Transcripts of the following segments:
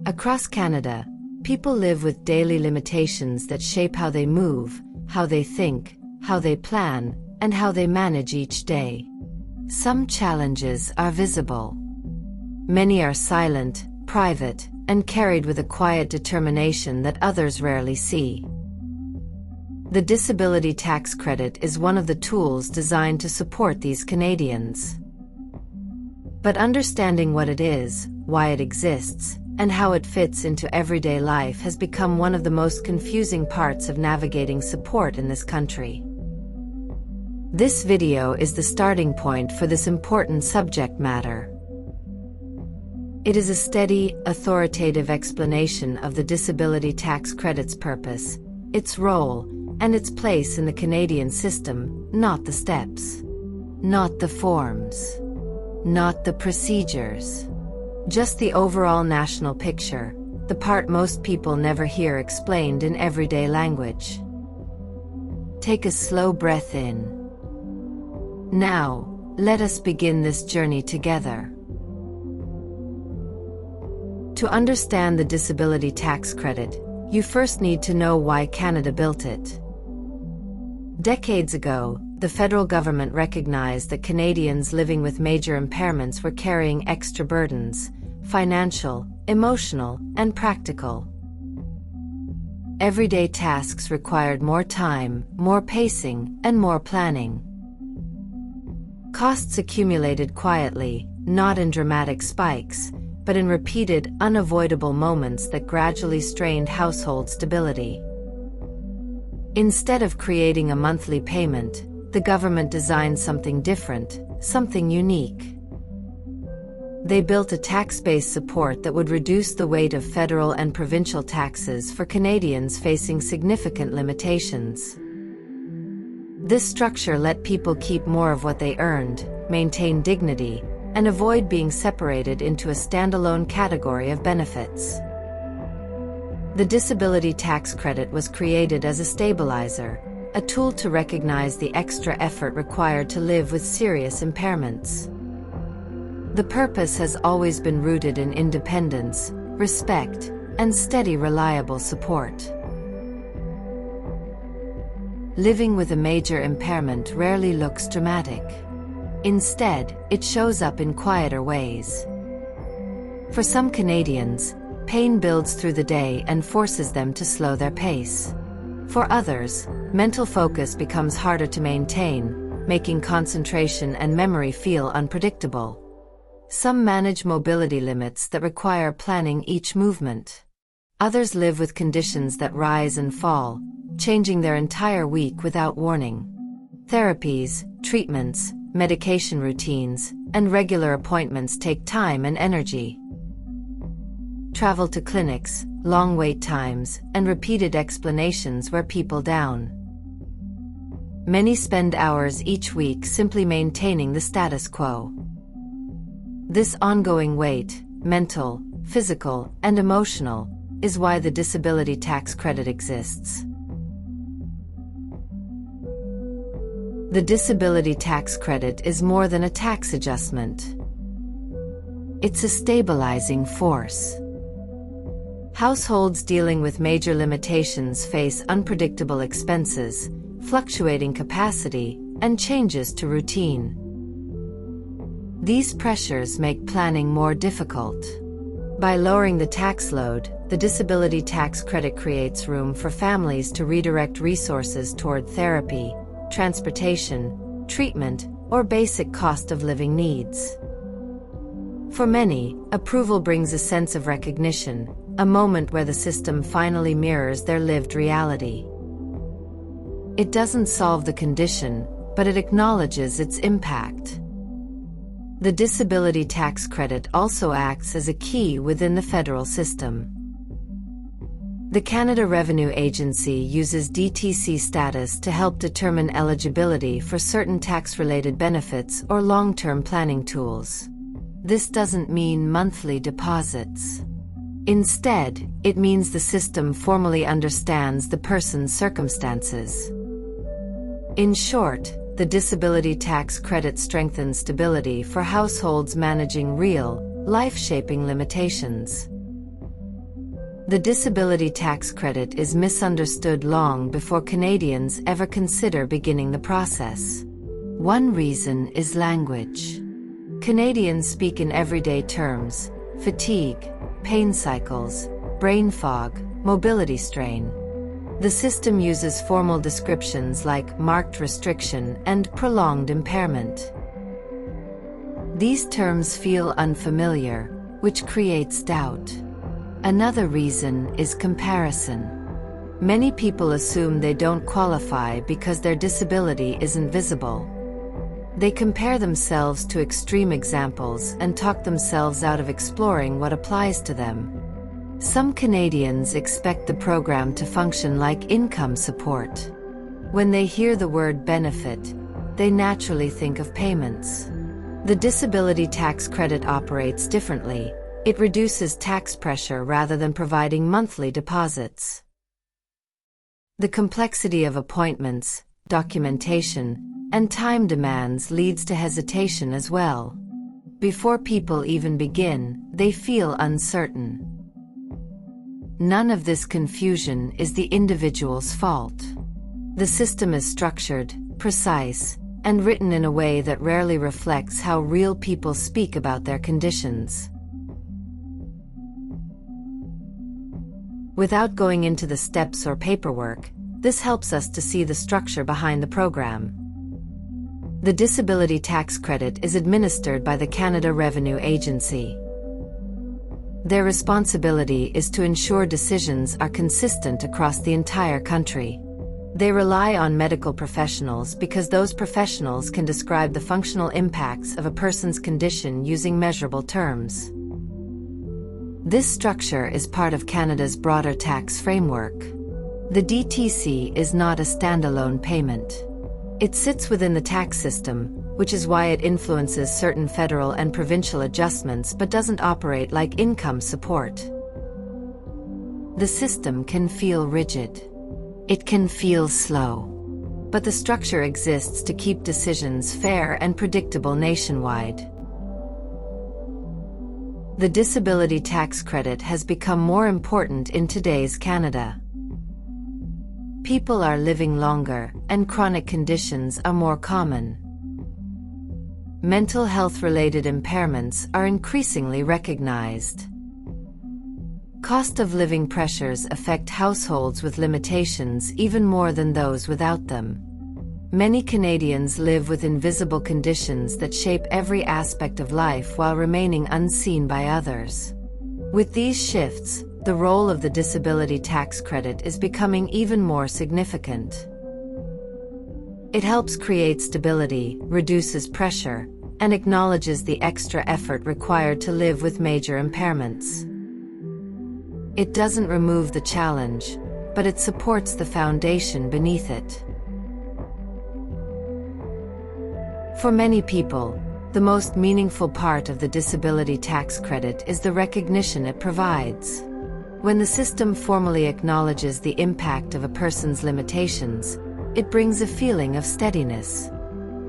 Across Canada, people live with daily limitations that shape how they move, how they think, how they plan, and how they manage each day. Some challenges are visible. Many are silent, private, and carried with a quiet determination that others rarely see. The disability tax credit is one of the tools designed to support these Canadians. But understanding what it is, why it exists, and how it fits into everyday life has become one of the most confusing parts of navigating support in this country. This video is the starting point for this important subject matter. It is a steady, authoritative explanation of the disability tax credit's purpose, its role, and its place in the Canadian system, not the steps, not the forms, not the procedures. Just the overall national picture, the part most people never hear explained in everyday language. Take a slow breath in. Now, let us begin this journey together. To understand the disability tax credit, you first need to know why Canada built it. Decades ago, the federal government recognized that Canadians living with major impairments were carrying extra burdens, financial, emotional, and practical. Everyday tasks required more time, more pacing, and more planning. Costs accumulated quietly, not in dramatic spikes, but in repeated, unavoidable moments that gradually strained household stability. Instead of creating a monthly payment, the government designed something different, something unique. They built a tax-based support that would reduce the weight of federal and provincial taxes for Canadians facing significant limitations. This structure let people keep more of what they earned, maintain dignity, and avoid being separated into a standalone category of benefits. The disability tax credit was created as a stabilizer, a tool to recognize the extra effort required to live with serious impairments. The purpose has always been rooted in independence, respect, and steady, reliable support. Living with a major impairment rarely looks dramatic. Instead, it shows up in quieter ways. For some Canadians, pain builds through the day and forces them to slow their pace. For others, mental focus becomes harder to maintain, making concentration and memory feel unpredictable. Some manage mobility limits that require planning each movement. Others live with conditions that rise and fall, changing their entire week without warning. Therapies, treatments, medication routines, and regular appointments take time and energy. Travel to clinics, long wait times, and repeated explanations wear people down. Many spend hours each week simply maintaining the status quo. This ongoing weight, mental, physical, and emotional, is why the disability tax credit exists. The disability tax credit is more than a tax adjustment. It's a stabilizing force. Households dealing with major limitations face unpredictable expenses, fluctuating capacity, and changes to routine. These pressures make planning more difficult. By lowering the tax load, the disability tax credit creates room for families to redirect resources toward therapy, transportation, treatment, or basic cost of living needs. For many, approval brings a sense of recognition, a moment where the system finally mirrors their lived reality. It doesn't solve the condition, but it acknowledges its impact. The disability tax credit also acts as a key within the federal system. The Canada Revenue Agency uses DTC status to help determine eligibility for certain tax-related benefits or long-term planning tools. This doesn't mean monthly deposits. Instead, it means the system formally understands the person's circumstances. In short, the disability tax credit strengthens stability for households managing real, life-shaping limitations. The disability tax credit is misunderstood long before Canadians ever consider beginning the process. One reason is language. Canadians speak in everyday terms: fatigue, pain cycles, brain fog, mobility strain. The system uses formal descriptions like marked restriction and prolonged impairment. These terms feel unfamiliar, which creates doubt. Another reason is comparison. Many people assume they don't qualify because their disability isn't visible. They compare themselves to extreme examples and talk themselves out of exploring what applies to them. Some Canadians expect the program to function like income support. When they hear the word benefit, they naturally think of payments. The disability tax credit operates differently. It reduces tax pressure rather than providing monthly deposits. The complexity of appointments, documentation, and time demands leads to hesitation as well. Before people even begin, they feel uncertain. None of this confusion is the individual's fault. The system is structured, precise, and written in a way that rarely reflects how real people speak about their conditions. Without going into the steps or paperwork, this helps us to see the structure behind the program. The disability tax credit is administered by the Canada Revenue Agency. Their responsibility is to ensure decisions are consistent across the entire country. They rely on medical professionals because those professionals can describe the functional impacts of a person's condition using measurable terms. This structure is part of Canada's broader tax framework. The DTC is not a standalone payment. It sits within the tax system, which is why it influences certain federal and provincial adjustments but doesn't operate like income support. The system can feel rigid. It can feel slow. But the structure exists to keep decisions fair and predictable nationwide. The disability tax credit has become more important in today's Canada. People are living longer, and chronic conditions are more common. Mental health-related impairments are increasingly recognized. Cost of living pressures affect households with limitations even more than those without them. Many Canadians live with invisible conditions that shape every aspect of life while remaining unseen by others. With these shifts, the role of the disability tax credit is becoming even more significant. It helps create stability, reduces pressure, and acknowledges the extra effort required to live with major impairments. It doesn't remove the challenge, but it supports the foundation beneath it. For many people, the most meaningful part of the disability tax credit is the recognition it provides. When the system formally acknowledges the impact of a person's limitations, it brings a feeling of steadiness.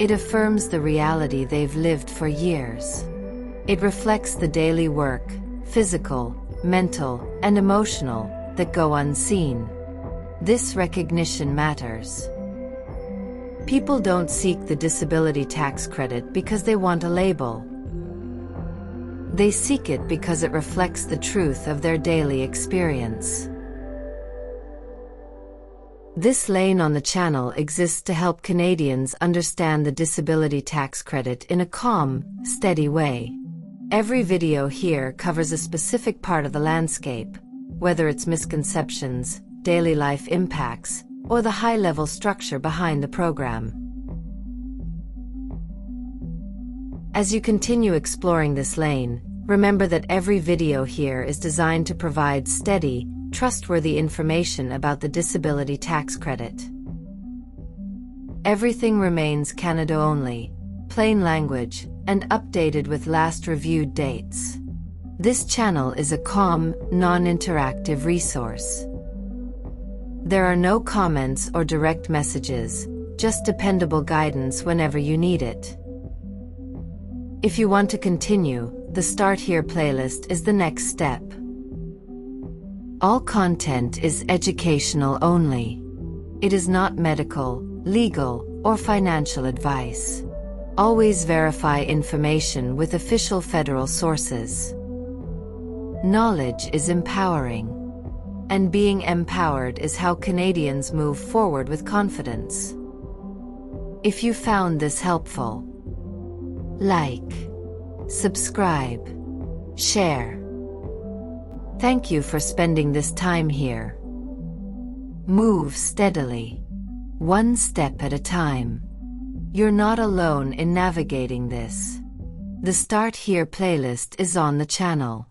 It affirms the reality they've lived for years. It reflects the daily work, physical, mental, and emotional, that go unseen. This recognition matters. People don't seek the disability tax credit because they want a label. They seek it because it reflects the truth of their daily experience. This lane on the channel exists to help Canadians understand the disability tax credit in a calm, steady way. Every video here covers a specific part of the landscape, whether it's misconceptions, daily life impacts, or the high-level structure behind the program. As you continue exploring this lane, remember that every video here is designed to provide steady, trustworthy information about the disability tax credit. Everything remains Canada only, plain language, and updated with last reviewed dates. This channel is a calm, non-interactive resource. There are no comments or direct messages, just dependable guidance whenever you need it. If you want to continue, the Start Here playlist is the next step. All content is educational only. It is not medical, legal, or financial advice. Always verify information with official federal sources. Knowledge is empowering. And being empowered is how Canadians move forward with confidence. If you found this helpful, like, subscribe, share. Thank you for spending this time here. Move steadily, one step at a time. You're not alone in navigating this. The Start Here playlist is on the channel.